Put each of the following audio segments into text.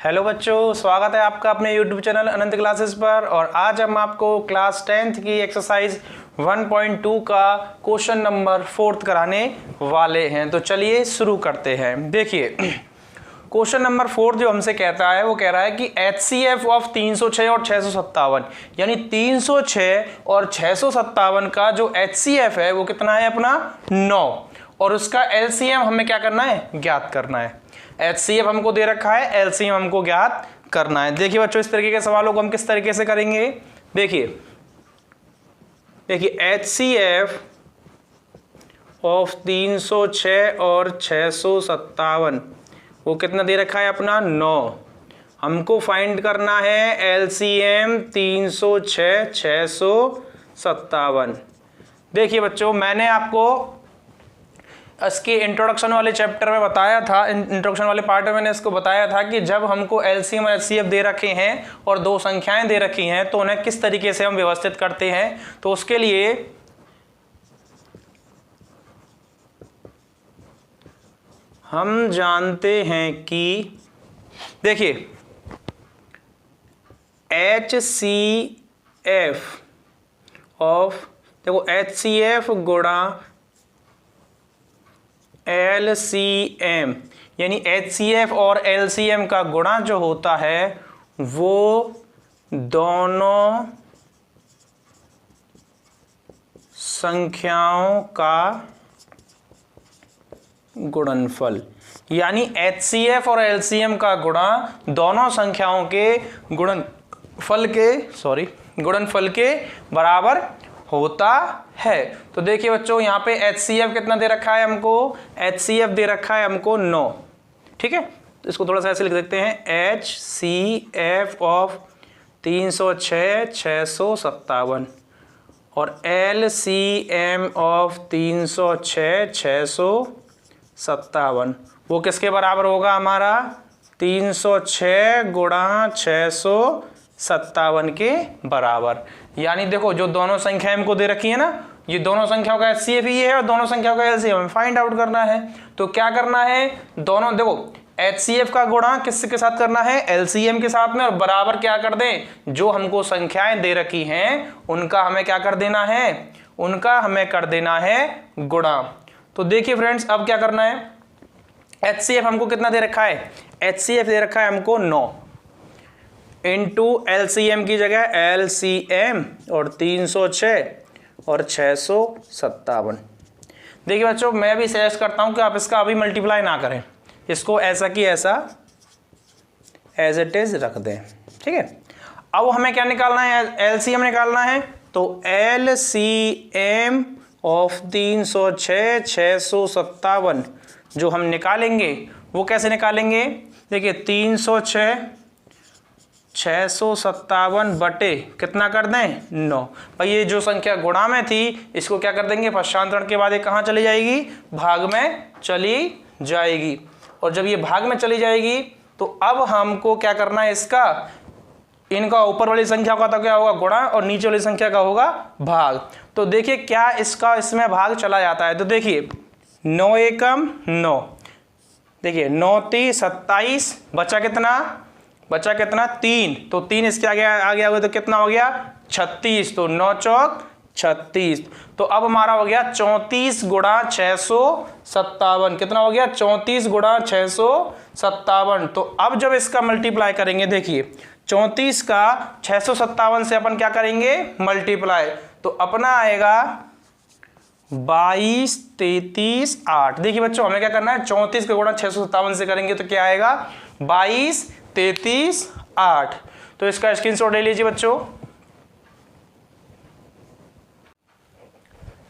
Hello बच्चों, स्वागत है आपका अपने YouTube चैनल अनंत क्लासेस पर। और आज हम आपको क्लास 10th की एक्सरसाइज 1.2 का क्वेश्चन नंबर 4 कराने वाले हैं। तो चलिए शुरू करते हैं। देखिए क्वेश्चन नंबर 4 जो हमसे कहता है वो कह रहा है कि HCF ऑफ 306 और 657 यानी 306 और 657 का जो HCF है वो कितना है अपना 9 और उसका LCM हमें क्या करना है, ज्ञात करना है। HCF हमको दे रखा है, LCM हमको ज्ञात करना है। देखिए बच्चों, इस तरीके के सवालों को हम किस तरीके से करेंगे। देखिए HCF ऑफ 306 और 657 वो कितना दे रखा है अपना 9। हमको फाइंड करना है LCM 306 657। देखिए बच्चों, मैंने आपको इसके इंट्रोडक्शन वाले चैप्टर में बताया था, इंट्रोडक्शन वाले पार्ट में मैंने इसको बताया था कि जब हमको LCM और HCF दे रखे हैं और दो संख्याएं दे रखी हैं तो उन्हें किस तरीके से हम व्यवस्थित करते हैं। तो उसके लिए हम जानते हैं कि देखिए HCF ऑफ HCF गुणा LCM यानी HCF और LCM का गुणा जो होता है वो दोनों संख्याओं का गुणनफल, यानी HCF और LCM का गुणा दोनों संख्याओं के गुणनफल के बराबर होता है। तो देखिए बच्चों, यहाँ पे HCF कितना दे रखा है हमको, HCF दे रखा है हमको 9। ठीक है, तो इसको थोड़ा सा ऐसे लिख देते हैं HCF ऑफ 306 657 और LCM ऑफ 306 657 वो किसके बराबर होगा हमारा 306 गुणा 657 के बराबर। यानी देखो, जो दोनों संख्याएं हमको दे रखी है ना, ये दोनों संख्याओं का HCF ही है और दोनों संख्याओं का LCM हमें फाइंड आउट करना है। तो क्या करना है, दोनों देखो HCF का गुणा किसके साथ करना है, LCM के साथ में, और बराबर क्या कर दें, जो हमको संख्याएं दे रखी हैं उनका हमें क्या कर देना है, उनका हमें कर देना है गुणा। तो देखिए फ्रेंड्स, अब क्या करना है, HCF हमको कितना दे रखा है, HCF दे रखा है हमको 9 इंटू LCM की जगह LCM और 306 और 657। देखिए बच्चों, मैं भी सजेस्ट करता हूं कि आप इसका अभी मल्टीप्लाई ना करें, इसको ऐसा की ऐसा एज इट इज रख दें। ठीक है, अब हमें क्या निकालना है, LCM निकालना है। तो LCM ऑफ 306 657 जो हम निकालेंगे वो कैसे निकालेंगे, देखिए 306 657 बटे कितना कर दें 9। भाई ये जो संख्या गुणा में थी इसको क्या कर देंगे, पश्चांतरण के बाद ये कहाँ चली जाएगी, भाग में चली जाएगी। और जब ये भाग में चली जाएगी तो अब हमको क्या करना है, इसका इनका ऊपर वाली संख्या का तो क्या होगा गुणा और नीचे वाली संख्या का होगा भाग। तो देखिए क्या इसका इसमें भाग चला जाता है। तो देखिए 9 एकम 9, देखिए 9 3 27, बचा कितना 3, तो 3 इसके आगे आ गया तो कितना हो गया 36, तो 9 चौक 36। तो अब हमारा हो गया 34 गुणा 657, कितना हो गया 34 गुणा 657। तो अब जब इसका मल्टीप्लाई करेंगे, देखिए 34 का 657 से अपन क्या करेंगे मल्टीप्लाई, तो अपना आएगा 22 33 8। देखिए बच्चों, हमें क्या करना है, 34 का गुणा 657 से करेंगे तो क्या आएगा 22 33 8। तो इसका स्क्रीनशॉट ले लीजिए बच्चों।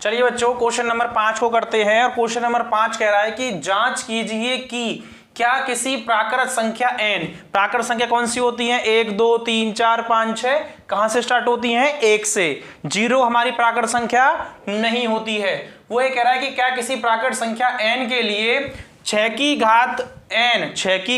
चलिए बच्चों, क्वेश्चन नंबर 5 को करते हैं। और क्वेश्चन नंबर 5 कह रहा है कि जांच कीजिए कि क्या किसी प्राकृत संख्या n, प्राकृत संख्या कौन सी होती है, 1 2 3 4 5 6, कहां से स्टार्ट होती हैं 1 से, 0 हमारी प्राकृत संख्या नहीं होती है। वो ये कह रहा है कि क्या किसी प्राकृत संख्या n के लिए 6 की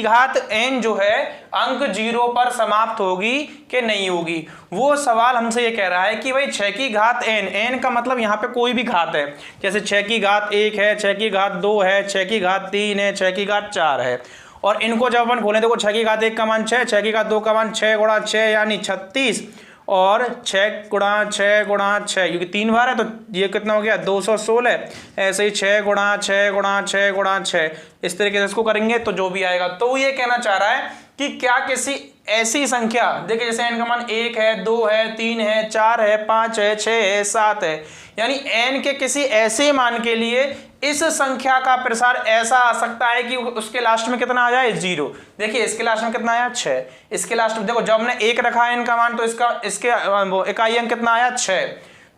घात n जो है अंक 0 पर समाप्त होगी कि नहीं होगी। वो सवाल हमसे ये कह रहा है कि भाई 6 की घात n का मतलब यहाँ पे कोई भी घात है, जैसे 6 की घात 1 है, 6 की घात 2 है, 6 की घात 3 है, 6 की घात 4 है। और इनको जब अपन खोलें, देखो 6 की घात 1 का मान 6, 6 की घात 2 का मान 6 गुणा 6 यानी 36, और 6 गुणा 6 गुणा 6, क्योंकि 3 बार है तो ये कितना हो गया 216। ऐसे ही 6 गुणा 6 गुणा 6 गुणा 6, इस तरीके से इसको करेंगे तो जो भी आएगा। तो वो ये कहना चाह रहा है कि क्या किसी ऐसी संख्या, देखिए जैसे n का मान 1 है, 2 है, 3 है, 4 है, 5 है, 6 है, 7 है, यानी n के किसी ऐसे मान के लिए इस संख्या का प्रसार ऐसा आ सकता है कि उसके लास्ट में कितना आ जाए 0। देखिए इसके लास्ट में कितना आया 6, इसके लास्ट में देखो जब हमने 1 रखा है n का मान तो इसके इकाई अंक कितना आया 6,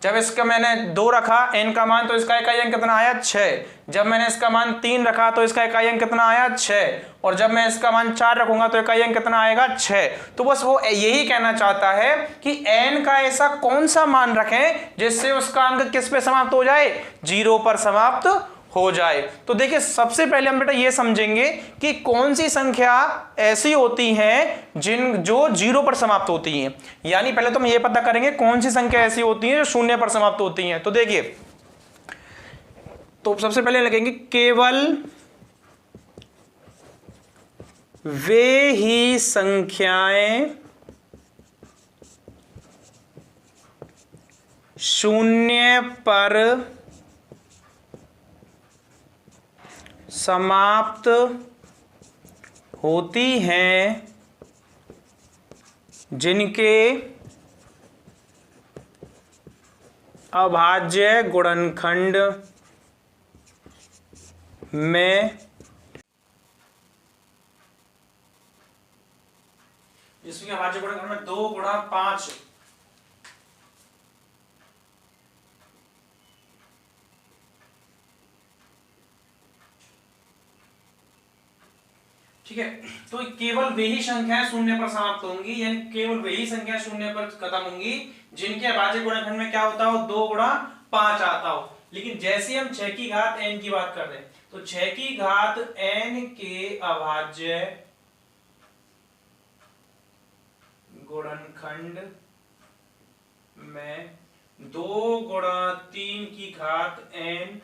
जब इसका मैंने 2 रखा n का मान तो इसका इकाई अंक कितना आया 6, जब मैंने इसका मान 3 रखा तो इसका इकाई अंक कितना आया 6, और जब मैं इसका मान 4 रखूंगा तो इकाई अंक कितना आएगा 6। तो बस वो यही कहना चाहता है कि n का ऐसा कौन सा मान रखें जिससे उसका अंक किस पे समाप्त हो जाए, 0 पर समाप्त हो जाए। तो देखिए सबसे पहले हम बेटा ये समझेंगे कि कौन सी संख्या ऐसी होती हैं जो 0 पर समाप्त होती हैं, यानी पहले तो हम ये पता करेंगे कौन सी संख्या ऐसी होती है जो 0 पर समाप्त होती हैं। तो देखिए, तो सबसे पहले लिखेंगे केवल वे ही संख्याएं 0 पर समाप्त होती हैं जिनके अभाज्य गुणनखंड में, जिसमें अभाज्य गुणनखंड में 2 गुणा 5 ठीक है। तो केवल वही संख्याएं 0 पर समाप्त होंगी, यानी केवल वही संख्या 0 पर खत्म होंगी जिनके अभाज्य गुणनखंड में क्या होता हो 2 गुणा 5 आता हो। लेकिन जैसे हम 6 की घात n की बात कर रहे हैं तो 6 की घात n के अभाज्य गुणनखंड में 2 गुणा 3 की घात n,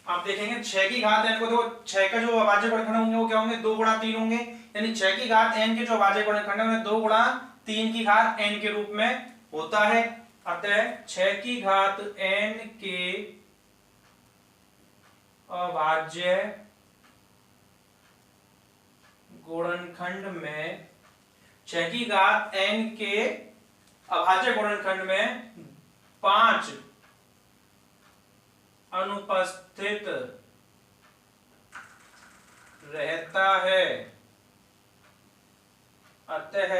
आप देखेंगे 6 की घात n को, देखो 6 का जो अभाज्य गुणनखंड होंगे वो क्या होंगे 2 गुणा 3 होंगे, यानी 6 की घात n के जो अभाज्य गुणनखंड है 2 गुणा 3 की घात n के रूप में होता है। अतः 6 की घात n के अभाज्य गुणनखंड में, 6 की घात n के अभाज्य गुणनखंड में 5 अनुपस्थित रहता है। अतः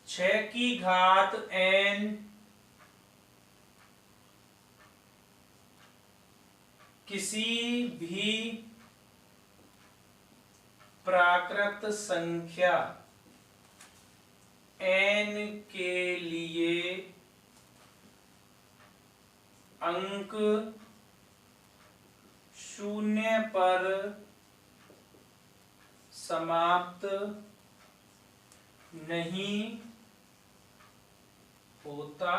6 की घात n किसी भी प्राकृत संख्या n के लिए अंक 0 पर समाप्त नहीं होता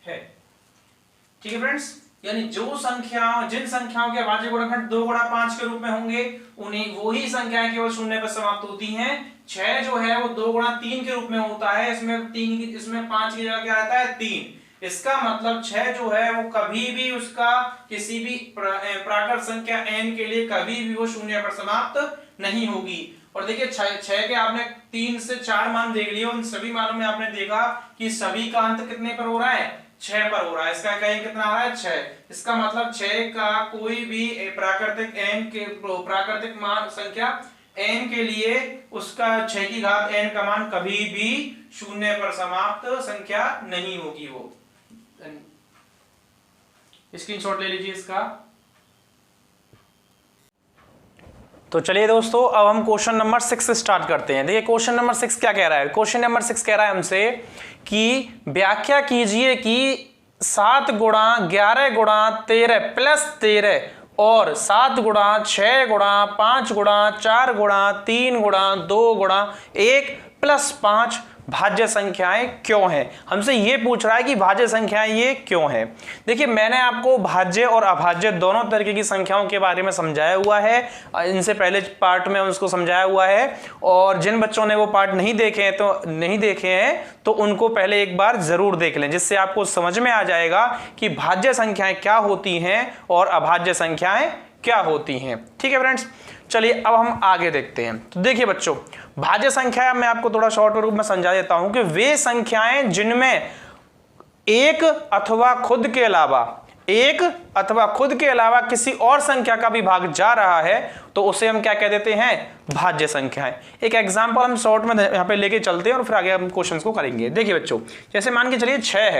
है। ठीक है फ्रेंड्स, यानी जो संख्या, जिन संख्याओं के अभाज्य गुणनखंड 2 गुणा 5 के रूप में होंगे उन्हें वही संख्याएं केवल 0 पर समाप्त होती हैं। 6 जो है वो 2 गुणा 3 के रूप में होता है, इसमें 5 की जगह क्या आता है 3। इसका मतलब 6 जो है वो कभी भी उसका किसी भी प्राकृत संख्या n के लिए कभी भी वो 0 पर समाप्त नहीं होगी। और देखिए 6 के आपने 3 से 4 मान देख लिए, उन सभी मानों में आपने देखा कि सभी का अंत कितने पर हो रहा है 6 पर हो रहा है। इसका इकाई कितना आ रहा है 6। इसका मतलब 6 का कोई भी प्राकृतिक n के प्राकृतिक मान संख्या n के लिए उसका 6 की घात n का मान कभी भी 0 पर समाप्त संख्या नहीं होगी। वो स्क्रीनशॉट ले लीजिए इसका। तो चलिए दोस्तों, अब हम क्वेश्चन नंबर 6 स्टार्ट करते हैं। देखिए क्वेश्चन नंबर 6 क्या कह रहा है। क्वेश्चन नंबर 6 कह रहा है हमसे कि व्याख्या कीजिए कि 7 गुणा 11 गुणा 13 प्लस 13 और 7 गुणा 6 गुणा 5 गुणा 4 गुणा 3 गुणा 2 गुणा 1 प्लस 5 भाज्य संख्याएं क्यों हैं, हमसे ये पूछ रहा है कि भाज्य संख्याएं ये क्यों हैं। देखिए मैंने आपको भाज्य और अभाज्य दोनों तरीके की संख्याओं के बारे में समझाया हुआ है, इनसे पहले पार्ट में उसको समझाया हुआ है, और जिन बच्चों ने वो पार्ट नहीं देखे हैं तो उनको पहले एक बार जरूर देख लें, जिससे आपको समझ में आ जाएगा कि भाज्य संख्याएं क्या होती हैं और अभाज्य संख्याएं क्या होती हैं। ठीक है फ्रेंड्स, चलिए अब हम आगे देखते हैं। तो देखिए बच्चों, भाज्य संख्या मैं आपको थोड़ा शॉर्ट रूप में समझा देता हूं कि वे संख्याएं जिनमें एक अथवा खुद के अलावा किसी और संख्या का भी भाग जा रहा है तो उसे हम क्या कह देते हैं, भाज्य संख्याएं। एक एग्जांपल हम शॉर्ट में यहां पे लेके चलते हैं और फिर आगे हम क्वेश्चंस को करेंगे। देखिए बच्चों, जैसे मान के चलिए 6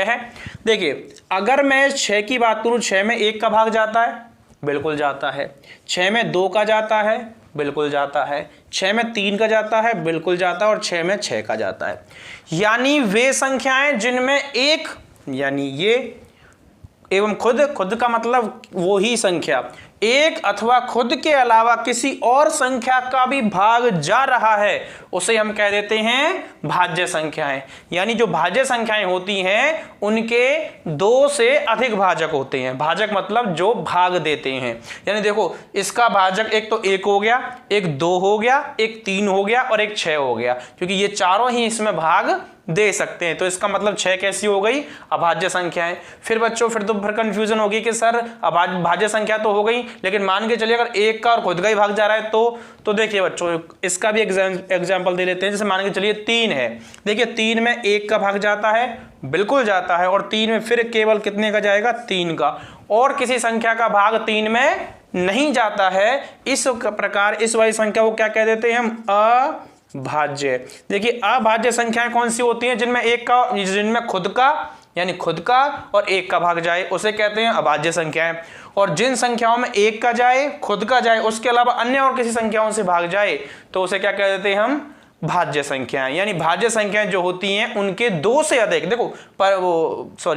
है। देखिए अगर मैं 6 की बात करूं, 6 में 1 का भाग जाता है, बिल्कुल जाता है। 6 में 2 का जाता है, बिल्कुल जाता है। 6 में 3 का जाता है, बिल्कुल जाता है। और 6 में 6 का जाता है। यानी वे संख्याएं जिनमें एक, यानी ये एवं खुद का मतलब वो ही संख्या, एक अथवा खुद के अलावा किसी और संख्या का भी भाग जा रहा है, उसे हम कह देते हैं भाज्य संख्याएं। यानी जो भाज्य संख्याएं होती हैं उनके 2 से अधिक भाजक होते हैं। भाजक मतलब जो भाग देते हैं। यानी देखो, इसका भाजक एक तो 1 हो गया, एक 2 हो गया, एक 3 हो गया और एक 6 हो गया, क्योंकि ये चारों ही इसमें भाग दे सकते हैं। तो इसका मतलब 6 कैसी हो गई, अभाज्य संख्याएं। फिर बच्चों फिर कंफ्यूजन होगी कि सर भाज्य संख्या तो हो गई, लेकिन मान के चलिए अगर 1 का और खुद का ही भाग जा रहा है तो देखिए बच्चों, इसका भी एग्जांपल दे लेते हैं। जैसे मान के चलिए 3 है। देखिए 3 में 1 का भाग जाता है, बिल्कुल जाता है। और 3 में फिर केवल कितने का जाएगा, 3 का। और किसी संख्या का भाग 3 में नहीं जाता है। इस प्रकार इस वाली संख्या को क्या कह देते हैं हम, भाज्य। देखिए अभाज्य संख्याएं कौन सी होती हैं, जिनमें खुद का यानी खुद का और 1 का भाग जाए, उसे कहते हैं अभाज्य संख्याएं। और जिन संख्याओं में 1 का जाए, खुद का जाए, उसके अलावा अन्य और किसी संख्याओं से भाग जाए तो उसे क्या कह देते हैं हम, भाज्य संख्याएं। यानी भाज्य संख्याएं जो होती हैं उनके 2 से अधिक, देखो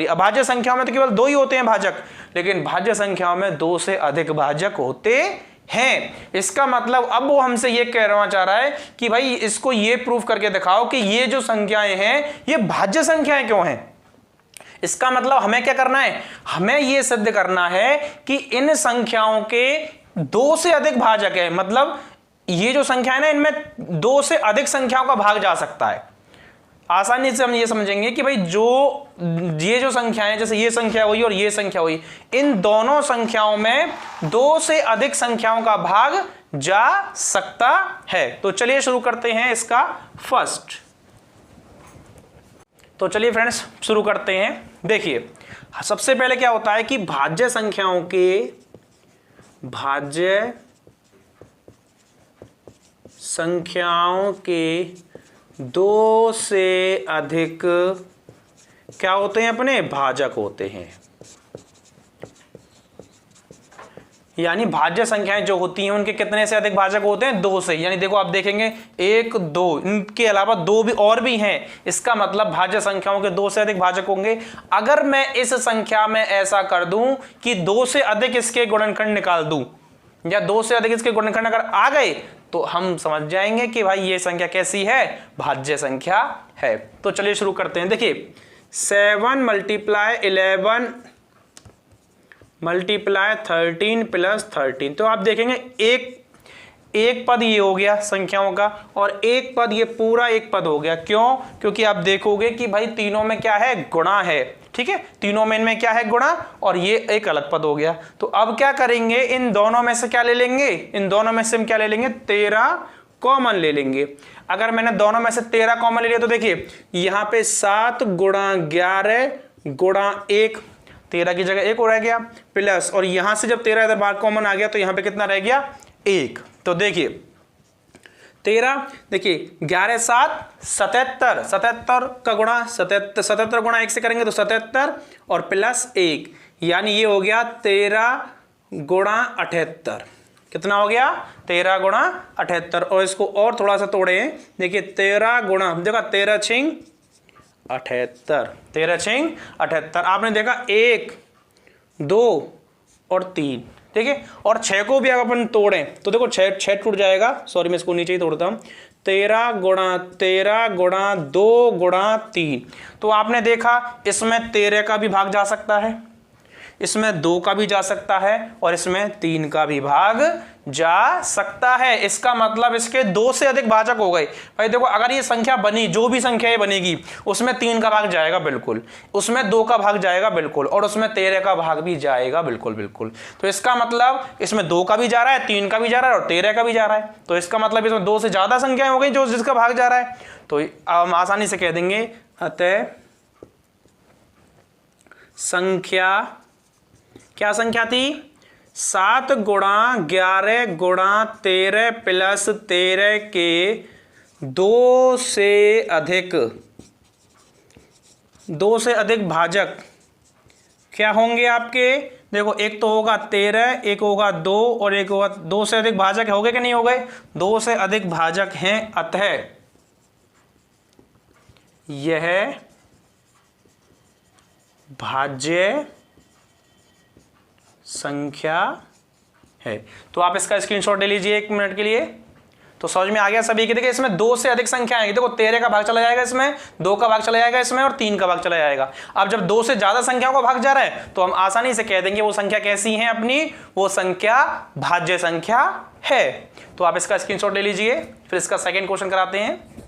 अभाज्य संख्याओं में तो केवल 2 ही होते हैं भाजक, लेकिन भाज्य संख्याओं में 2 से अधिक भाजक होते हैं। इसका मतलब अब वो हमसे ये कहना चाह रहा है कि भाई इसको ये प्रूफ करके दिखाओ कि ये जो संख्याएं हैं ये भाज्य संख्याएं क्यों हैं। इसका मतलब हमें क्या करना है, हमें ये सिद्ध करना है कि इन संख्याओं के 2 से अधिक भाजक है। मतलब ये जो संख्या है ना, इनमें 2 से अधिक संख्याओं का भाग जा सकता है। आसानी से हम ये समझेंगे कि भाई ये जो संख्याएं, जैसे ये संख्या हुई और ये संख्या हुई, इन दोनों संख्याओं में 2 से अधिक संख्याओं का भाग जा सकता है। तो चलिए शुरू करते हैं इसका फर्स्ट। तो चलिए फ्रेंड्स शुरू करते हैं। देखिए सबसे पहले क्या होता है कि भाज्य संख्याओं के 2 से अधिक क्या होते हैं, अपने भाजक होते हैं। यानी भाज्य संख्याएं जो होती हैं उनके कितने से अधिक भाजक होते हैं, 2 से। यानी देखो आप देखेंगे 1 2, इनके अलावा 2 भी और भी हैं। इसका मतलब भाज्य संख्याओं के 2 से अधिक भाजक होंगे। अगर मैं इस संख्या में ऐसा कर दूं कि 2 से अधिक इसके गुणनखंड निकाल दूं, या 2 से अधिक इसके गुणनखंड अगर आ गए तो हम समझ जाएंगे कि भाई ये संख्या कैसी है, भाज्य संख्या है। तो चलिए शुरू करते हैं। देखिए 7 × 11 मल्टीप्लाई 13 + 13, तो आप देखेंगे एक पद ये हो गया संख्याओं का, और एक पद ये पूरा एक पद हो गया। क्यों? क्योंकि आप देखोगे कि भाई तीनों में क्या है, गुणा है। ठीक है, तीनों में इनमें क्या है, गुणा, और ये एक अलग पद हो गया। तो अब क्या करेंगे, इन दोनों में से क्या ले लेंगे, इन दोनों में से हम क्या ले लेंगे, 13 कॉमन ले लेंगे। अगर मैंने दोनों में से 13 कॉमन ले लिया तो देखिए यहां पे 7 × 11 × 1, 13 की जगह 1 रह गया, प्लस, और यहां से जब 13 इधर बाहर कॉमन आ गया तो यहां पे कितना रह गया, 1। तो देखिए 13, देखिए 11 7 77, 77 का गुणा 77 गुणा 1 से करेंगे तो 77 और प्लस 1, यानी ये हो गया 13 × 78। कितना हो गया, 13 × 78। और इसको और थोड़ा सा तोड़े, देखिए 13 गुणा, देखा 13 × 6 78, 13 × 6 78। आपने देखा 1 2 और 3, ठीक है। और 6 को भी अगर अपन तोड़ें तो देखो 6 टूट जाएगा, सॉरी मैं इसको नीचे ही तोड़ता हूं। 13 गुणा 2 गुणा 3। तो आपने देखा इसमें 13 का भी भाग जा सकता है, इसमें 2 का भी जा सकता है और इसमें 3 का भी भाग जा सकता है। इसका मतलब इसके 2 से अधिक भाजक हो गए। भाई देखो अगर ये संख्या बनी, जो भी संख्या ये बनेगी उसमें 3 का भाग जाएगा बिल्कुल, उसमें 2 का भाग जाएगा बिल्कुल और उसमें 13 का भाग भी जाएगा बिल्कुल बिल्कुल। तो इसका मतलब इसमें 2 का भी जा रहा है, 3 का भी जा रहा है और 13 का भी जा रहा है। तो इसका मतलब इसमें 2 से ज्यादा संख्याएं हो गई जो जिसका भाग जा रहा है। तो हम आसानी से कह देंगे अतः संख्या, क्या संख्या थी? 7 गुणा 11 गुणा 13 प्लस 13 के 2 से अधिक भाजक क्या होंगे आपके? देखो एक तो होगा 13, एक होगा 2 और एक होगा 2 से अधिक भाजक हो गए कि नहीं हो गए? 2 से अधिक भाजक हैं, अतः यह भाज्य संख्या है। तो आप इसका स्क्रीनशॉट ले लीजिए 1 मिनट के लिए। तो समझ में आ गया सभी की? देखिए इसमें 2 से अधिक संख्या आएगी। देखो 13 का भाग चला जाएगा इसमें, 2 का भाग चला जाएगा इसमें और 3 का भाग चला जाएगा। अब जब 2 से ज्यादा संख्याओं का भाग जा रहा है तो हम आसानी से कह देंगे वो संख्या कैसी है अपनी, वो संख्या भाज्य संख्या है। तो आप इसका स्क्रीनशॉट ले लीजिए। फिर इसका सेकेंड क्वेश्चन कराते हैं।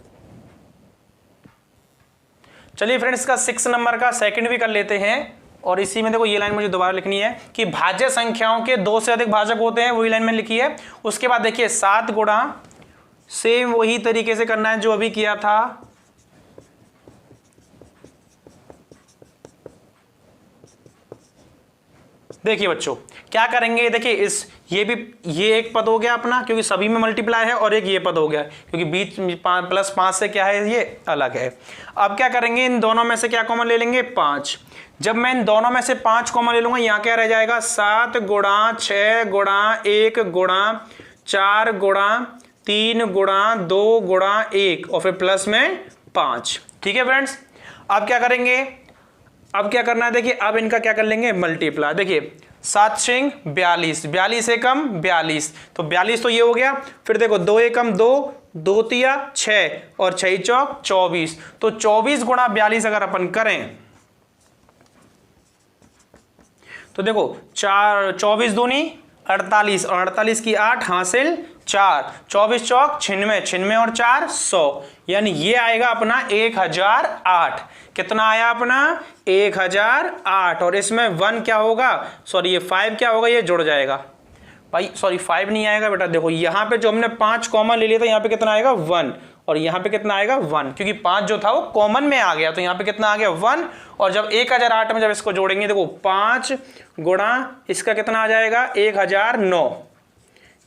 चलिए फ्रेंड्स इसका 6 नंबर का सेकंड भी कर लेते हैं। और इसी में देखो ये लाइन मुझे दोबारा लिखनी है कि भाज्य संख्याओं के 2 से अधिक भाजक होते हैं, वही लाइन में लिखी है। उसके बाद देखिए 7 गुणा, सेम वही तरीके से करना है जो अभी किया था। देखिए बच्चों क्या करेंगे, देखिए ये एक पद हो गया अपना क्योंकि सभी में मल्टीप्लाई है, और एक ये पद हो गया क्योंकि बीच +5 से क्या है, ये अलग है। अब क्या करेंगे, इन दोनों में से क्या कॉमन ले लेंगे? 5। जब मैं इन दोनों में से 5 कॉमन ले लूंगा, यहां क्या रह जाएगा? 7 गुणा 6 गुणा 1 गुणा 4 गुणा 3 गुणा 2 गुणा 1 और फिर प्लस में 5। ठीक है फ्रेंड्स, अब क्या करेंगे? अब क्या करना है, देखिए अब इनका क्या कर लेंगे? मल्टीप्लाई। देखिए 7 सिंग 42, 42 एकम 42, तो 42 तो ये हो गया। फिर देखो 2 एकम 2, 2 तिया 6 और 6 चौक 24। तो 24 गुणा 42 अगर अपन करें तो देखो 24 दूनी 48 और 48 की 8 हासिल 4, 24 चौक 96, 96 और 4 100, यानी ये आएगा अपना 1008। कितना आया अपना? 1008। और इसमें 1 क्या होगा, सॉरी ये 5 क्या होगा, ये जुड़ जाएगा भाई, सॉरी 5 नहीं आएगा बेटा। देखो यहाँ पे जो हमने 5 कॉमन ले लिया था, यहाँ पे कितना आएगा? 1, और यहाँ पे कितना आएगा? 1, क्योंकि 5 जो था वो कॉमन में आ गया, तो यहाँ पे कितना आ गया? 1। और जब 1008 में जब इसको जोड़ेंगे, देखो 5 गुणा इसका कितना आ जाएगा? 1009।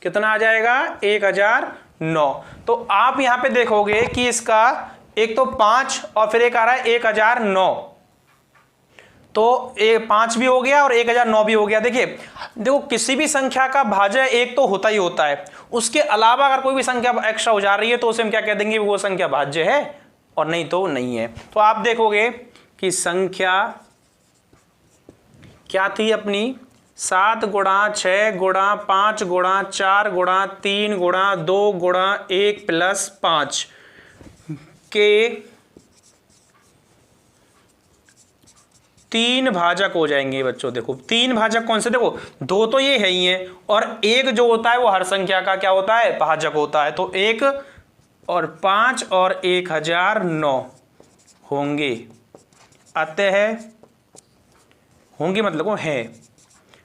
कितना आ जाएगा? 1009। तो आप यहाँ पे देखोगे कि इसका एक तो 5 और फिर एक आ रहा है 1009, तो 5 भी हो गया और 1009 भी हो गया। देखिए देखो किसी भी संख्या का भाज्य एक तो होता ही होता है, उसके अलावा अगर कोई भी संख्या एक्स्ट्रा हो जा रही है तो उसे हम क्या कह देंगे? वो संख्या भाज्य है, और नहीं तो नहीं है। तो आप देखोगे कि संख्या क्या थी अपनी? 7 गुणा 6 गुणा 5 गुणा 4 गुणा 3 गुणा 2 गुणा 1 प्लस 5 के 3 भाजक हो जाएंगे बच्चों। देखो 3 भाजक कौन से? देखो 2 तो ये है ही है, और 1 जो होता है वो हर संख्या का क्या होता है? भाजक होता है। तो 1 और 5 और 1009 होंगे। अतः होंगे मतलब वो है,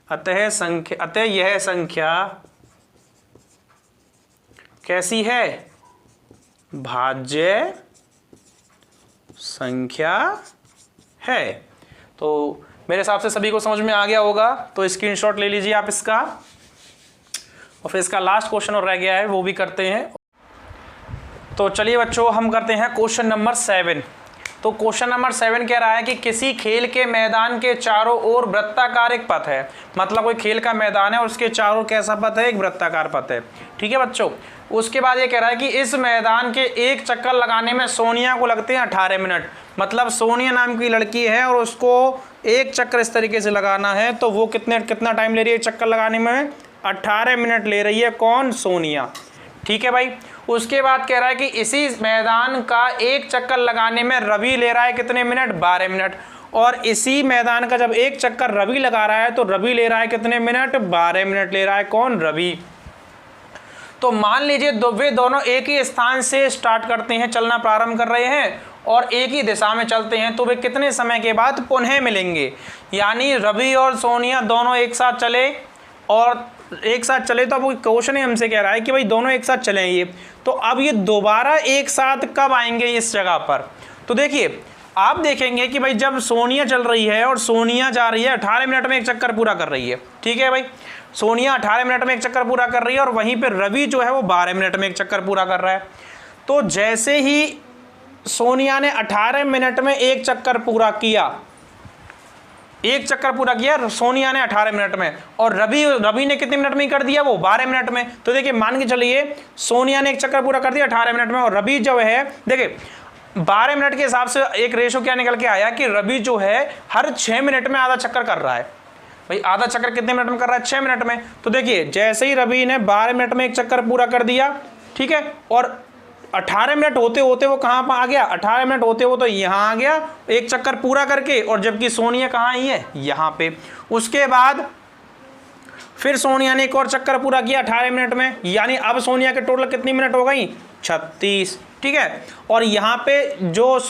अतः यह संख्या कैसी है? भाज्य संख्या है। तो मेरे हिसाब से सभी को समझ में आ गया होगा, तो स्क्रीनशॉट ले लीजिए आप इसका। और फिर इसका लास्ट क्वेश्चन और रह गया है, वो भी करते हैं। तो चलिए बच्चों हम करते हैं क्वेश्चन नंबर 7। तो क्वेश्चन नंबर 7 कह रहा है कि किसी खेल के मैदान के चारों ओर वृत्ताकार एक पथ है। मतलब कोई खेल का मैदान है और उसके चारों कैसा पथ है? एक वृत्ताकार पथ है। ठीक है बच्चों, उसके बाद ये कह रहा है कि इस मैदान के एक चक्कर लगाने में सोनिया को लगते हैं 18 मिनट। मतलब सोनिया नाम की लड़की है और उसको एक चक्कर इस तरीके से लगाना है, तो वो कितना टाइम ले रही है चक्कर लगाने में? 18 मिनट ले रही है। कौन? सोनिया। ठीक है भाई। उसके बाद कह रहा है कि इसी मैदान का एक चक्कर लगाने में रवि ले रहा है कितने मिनट, 12 मिनट। और इसी मैदान का जब एक चक्कर रवि लगा रहा है तो रवि ले रहा है कितने मिनट, 12 मिनट ले रहा है। कौन, रवि। तो मान लीजिए वे दोनों एक ही स्थान से स्टार्ट करते हैं, चलना प्रारंभ कर रहे हैं और एक ही दिशा में चलते हैं, तो वे कितने समय के बाद पुनः मिलेंगे। यानी रवि और सोनिया दोनों एक साथ चले, और एक साथ चले तो अब वो क्वेश्चन ही हमसे कह रहा है कि भाई दोनों एक साथ चलें ये, तो अब ये दोबारा एक साथ कब आएंगे इस जगह पर। तो देखिए आप देखेंगे कि भाई जब सोनिया चल रही है और सोनिया जा रही है 18 मिनट में एक चक्कर पूरा कर रही है, ठीक है भाई, सोनिया 18 मिनट में एक चक्कर पूरा कर रही है और वहीं पे रवि जो है वो 12 मिनट में एक चक्कर पूरा कर रहा है। तो जैसे ही सोनिया ने 18 मिनट में एक चक्कर पूरा किया, एक चक्कर पूरा किया सोनिया ने 18 मिनट में, और रवि ने कितने मिनट में कर दिया, वो 12 मिनट में। तो देखिए मान के चलिए सोनिया ने एक चक्कर पूरा कर दिया 18 मिनट में, और रवि जो है देखिए 12 मिनट के हिसाब से एक रेशो क्या निकल के आया कि रवि जो है हर 6 मिनट में आधा चक्कर कर रहा है। भाई आधा चक्कर कितने मिनट में कर रहा है, 6 मिनट में। तो देखिए जैसे ही रवि ने 12 मिनट में एक चक्कर पूरा कर दिया, ठीक है, और 18 मिनट होते होते वो कहाँ पर आ गया, 18 मिनट होते हो तो यहाँ आ गया एक चक्कर पूरा करके, और जबकि सोनिया कहाँ आई है, यहाँ पे। उसके बाद फिर सोनिया ने एक और चक्कर पूरा किया 18 मिनट में, यानी अब सोनिया के टोटल कितनी मिनट हो गई, 36, ठीक है। और यहाँ पे जो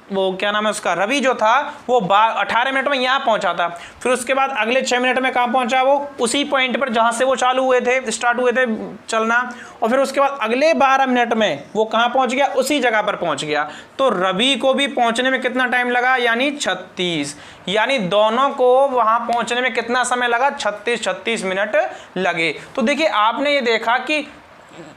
वो क्या नाम है उसका, रवि जो था वो 18 मिनट में यहाँ पहुंचा था। फिर उसके बाद अगले 6 मिनट में कहाँ पहुंचा, वो उसी पॉइंट पर जहाँ से वो चालू हुए थे, स्टार्ट हुए थे चलना। और फिर उसके बाद अगले 12 मिनट में वो कहाँ पहुंच गया, उसी जगह पर पहुंच गया। तो रवि को भी पहुंचने में कितना टाइम लगा, यानी 36, यानी दोनों को वहाँ पहुँचने में कितना समय लगा, 36 मिनट लगे। तो देखिए आपने ये देखा कि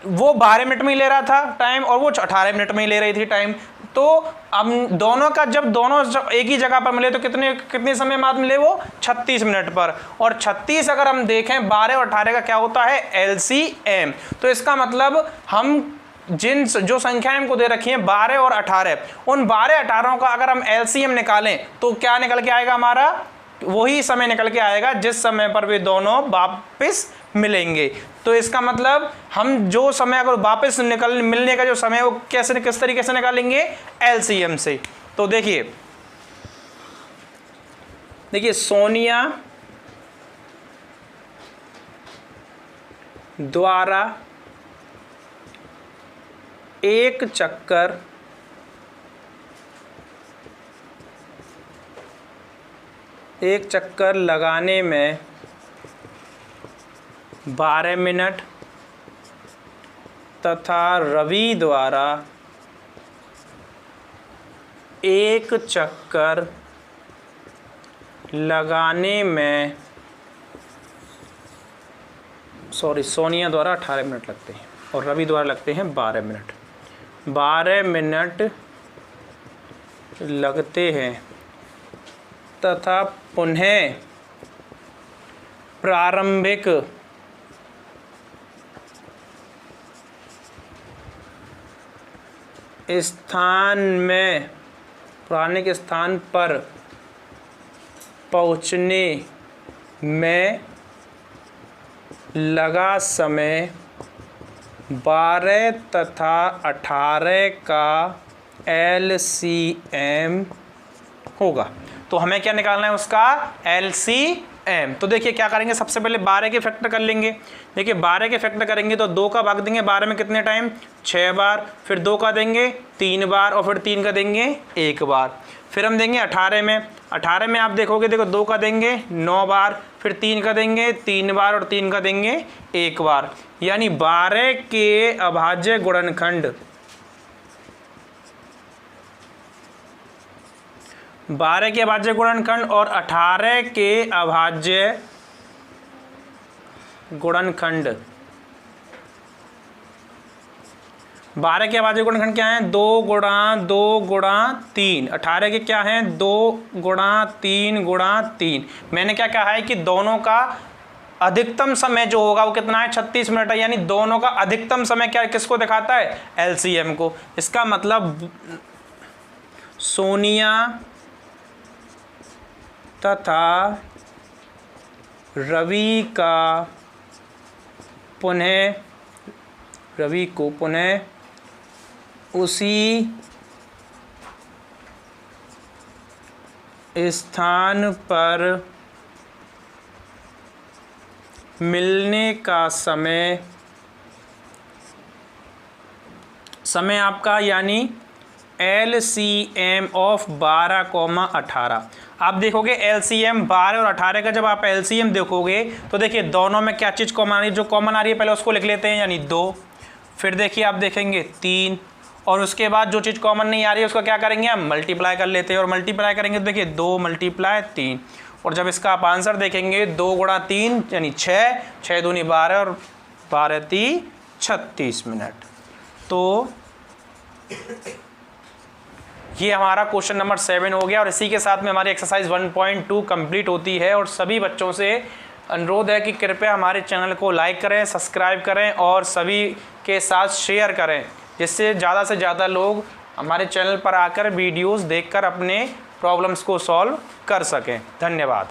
वो 12 मिनट में ही ले रहा था टाइम और वो 18 मिनट में ही ले रही थी टाइम। तो अब दोनों का जब दोनों एक ही जगह पर मिले तो कितने समय बाद मिले, वो 36 मिनट पर। और 36 अगर हम देखें 12 और 18 का क्या होता है, LCM। तो इसका मतलब हम जिन जो संख्या हमको दे रखी है 12 और 18, उन 12-18 का अगर हम LCM निकालें तो क्या निकल के आएगा, हमारा वही समय निकल के आएगा जिस समय पर वे दोनों वापस मिलेंगे। तो इसका मतलब हम जो समय अगर वापस मिलने का जो समय वो कैसे किस तरीके से निकालेंगे, LCM से। तो देखिए सोनिया द्वारा एक चक्कर लगाने में 12 मिनट तथा रवि द्वारा एक चक्कर लगाने में सोनिया द्वारा 18 मिनट लगते हैं और रवि द्वारा लगते हैं 12 मिनट। 12 मिनट लगते हैं तथा पुनः प्रारंभिक स्थान पर पहुँचने में लगा समय 12 तथा 18 का LCM होगा। तो हमें क्या निकालना है, उसका LCM। तो देखिए क्या करेंगे, सबसे पहले 12 के फैक्टर कर लेंगे। देखिए 12 के फैक्टर करेंगे तो 2 का भाग देंगे 12 में कितने टाइम, 6 बार, फिर 2 का देंगे 3 बार और फिर 3 का देंगे 1 बार। फिर हम देंगे 18 में आप देखोगे, देखो 2 का देंगे 9 बार, फिर 3 का देंगे 3 बार और 3 का देंगे 1 बार। यानी 12 के अभाज्य गुणनखंड 12 के अभाज्य गुणनखंड और 18 के अभाज्य गुणनखंड 12 के अभाज्य गुणनखंड क्या है, 2 गुणा 2 गुणा 3। 18 के क्या हैं, 2 गुणा 3 गुणा 3। मैंने क्या कहा है कि दोनों का अधिकतम समय जो होगा वो कितना है, 36 मिनट है। यानी दोनों का अधिकतम समय क्या किसको दिखाता है, LCM को। इसका मतलब सोनिया तथा रवि को पुनः उसी स्थान पर मिलने का समय आपका यानी LCM ऑफ 12,18। आप देखोगे LCM 12 और 18 का जब आप LCM देखोगे तो देखिए दोनों में क्या चीज़ कॉमन आ रही है, जो कॉमन आ रही है पहले उसको लिख लेते हैं यानी 2, फिर देखिए आप देखेंगे 3, और उसके बाद जो चीज़ कॉमन नहीं आ रही है उसका क्या करेंगे हम मल्टीप्लाई कर लेते हैं, और मल्टीप्लाई करेंगे तो देखिए 2 × 3, और जब इसका आप आंसर देखेंगे 2 × 3 यानी 6, 6 दूनी 12 और 12 × 36 मिनट। तो ये हमारा क्वेश्चन नंबर 7 हो गया, और इसी के साथ में हमारी एक्सरसाइज 1.2 कंप्लीट होती है। और सभी बच्चों से अनुरोध है कि कृपया हमारे चैनल को लाइक करें, सब्सक्राइब करें और सभी के साथ शेयर करें, जिससे ज़्यादा से ज़्यादा लोग हमारे चैनल पर आकर वीडियोस देखकर अपने प्रॉब्लम्स को सॉल्व कर सकें। धन्यवाद।